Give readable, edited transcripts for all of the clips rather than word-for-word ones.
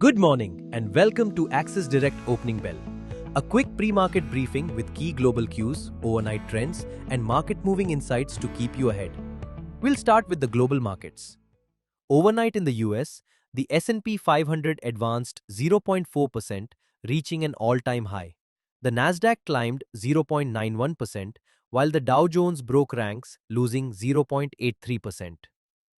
Good morning and welcome to Axis Direct Opening Bell, a quick pre-market briefing with key global cues, overnight trends, and market-moving insights to keep you ahead. We'll start with the global markets. Overnight in the US, the S&P 500 advanced 0.4%, reaching an all-time high. The Nasdaq climbed 0.91%, while the Dow Jones broke ranks, losing 0.83%.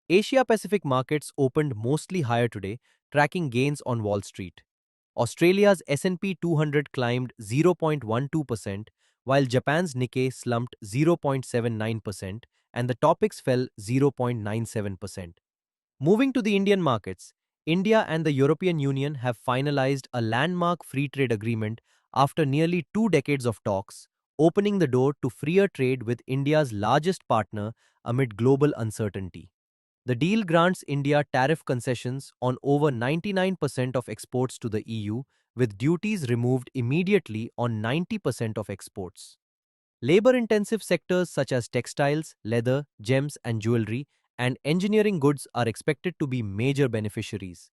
Asia Pacific markets opened mostly higher today, tracking gains on Wall Street. Australia's S&P 200 climbed 0.12%, while Japan's Nikkei slumped 0.79% and the Topix fell 0.97%. Moving to the Indian markets, India and the European Union have finalized a landmark free trade agreement after nearly 2 decades of talks, opening the door to freer trade with India's largest partner amid global uncertainty. The deal grants India tariff concessions on over 99% of exports to the EU, with duties removed immediately on 90% of exports. Labor-intensive sectors such as textiles, leather, gems and jewelry, and engineering goods are expected to be major beneficiaries.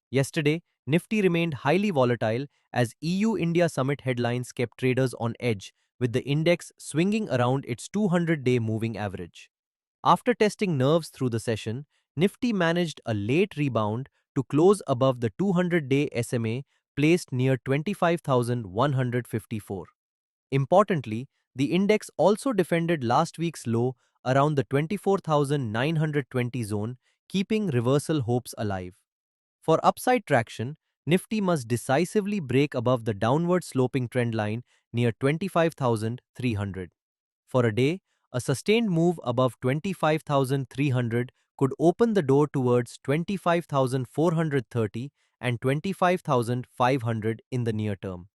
Yesterday, Nifty remained highly volatile as EU-India summit headlines kept traders on edge, with the index swinging around its 200-day moving average. After testing nerves through the session, Nifty managed a late rebound to close above the 200-day SMA placed near 25,154. Importantly, the index also defended last week's low around the 24,920 zone, keeping reversal hopes alive. For upside traction, Nifty must decisively break above the downward sloping trend line near 25,300. For a day, a sustained move above 25,300 could open the door towards 25,430 and 25,500 in the near term.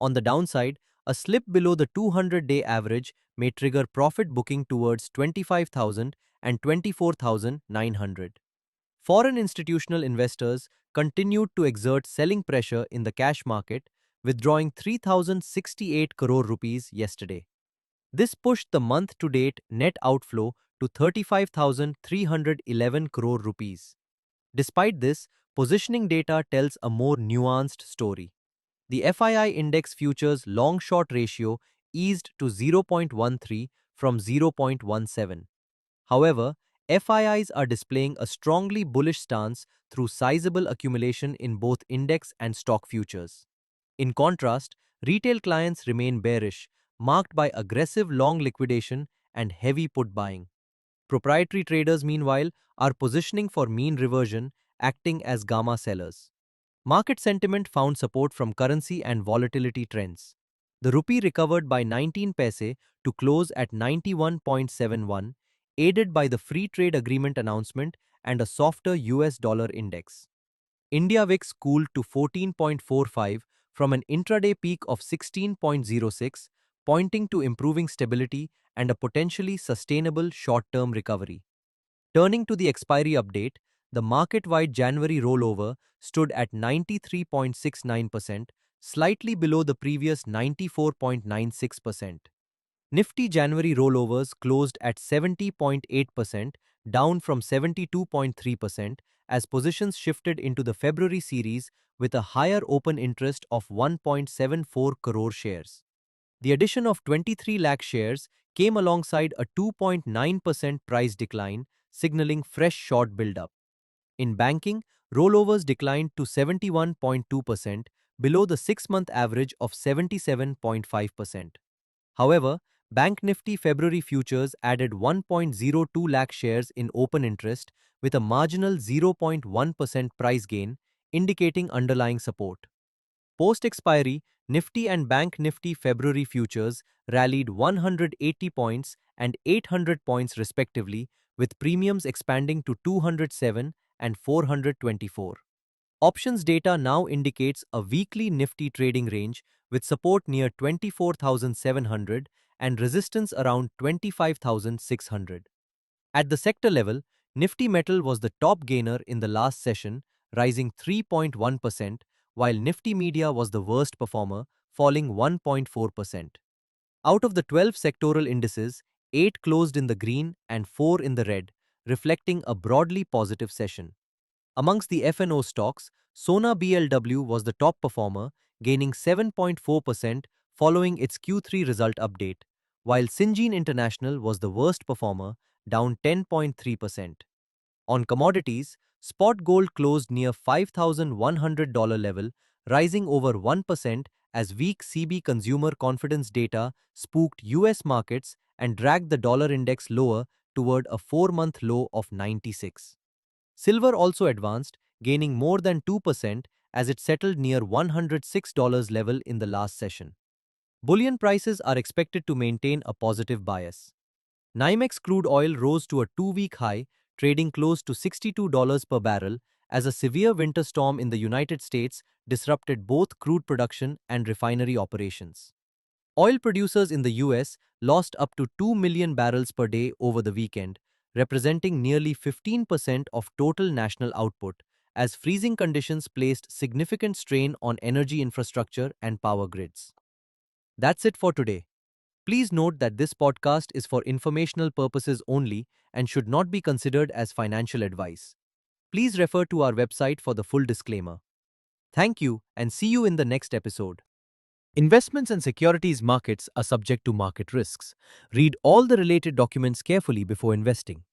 On the downside, a slip below the 200-day average may trigger profit booking towards 25,000 and 24,900. Foreign institutional investors continued to exert selling pressure in the cash market, withdrawing 3,068 crore rupees yesterday. This pushed the month-to-date net outflow to 35,311 crore rupees. Despite this, positioning data tells a more nuanced story. The FII index futures long-short ratio eased to 0.13 from 0.17. However, FIIs are displaying a strongly bullish stance through sizable accumulation in both index and stock futures. In contrast, retail clients remain bearish, marked by aggressive long liquidation and heavy put buying. Proprietary traders, meanwhile, are positioning for mean reversion, acting as gamma sellers. Market sentiment found support from currency and volatility trends. The rupee recovered by 19 paise to close at 91.71, aided by the free trade agreement announcement and a softer US dollar index. India VIX cooled to 14.45 from an intraday peak of 16.06, pointing to improving stability and a potentially sustainable short-term recovery. Turning to the expiry update, the market-wide January rollover stood at 93.69%, slightly below the previous 94.96%. Nifty January rollovers closed at 70.8%, down from 72.3%, as positions shifted into the February series with a higher open interest of 1.74 crore shares. The addition of 23 lakh shares came alongside a 2.9% price decline, signaling fresh short buildup. In banking, rollovers declined to 71.2%, below the 6-month average of 77.5%. However, Bank Nifty February futures added 1.02 lakh shares in open interest with a marginal 0.1% price gain, indicating underlying support. Post-expiry, Nifty and Bank Nifty February futures rallied 180 points and 800 points respectively, with premiums expanding to 207 and 424. Options data now indicates a weekly Nifty trading range with support near 24,700 and resistance around 25,600. At the sector level, Nifty Metal was the top gainer in the last session, rising 3.1%, while Nifty Media was the worst performer, falling 1.4%. Out of the 12 sectoral indices, 8 closed in the green and 4 in the red, reflecting a broadly positive session. Amongst the F&O stocks, Sona BLW was the top performer, gaining 7.4% following its Q3 result update, while Syngene International was the worst performer, down 10.3%. On commodities, spot gold closed near $5,100 level, rising over 1% as weak CB consumer confidence data spooked US markets and dragged the dollar index lower toward a 4-month low of 96. Silver also advanced, gaining more than 2% as it settled near $106 level in the last session. Bullion prices are expected to maintain a positive bias. NYMEX crude oil rose to a 2-week high, trading close to $62 per barrel as a severe winter storm in the United States disrupted both crude production and refinery operations. Oil producers in the US lost up to 2 million barrels per day over the weekend, representing nearly 15% of total national output, as freezing conditions placed significant strain on energy infrastructure and power grids. That's it for today. Please note that this podcast is for informational purposes only and should not be considered as financial advice. Please refer to our website for the full disclaimer. Thank you and see you in the next episode. Investments and securities markets are subject to market risks. Read all the related documents carefully before investing.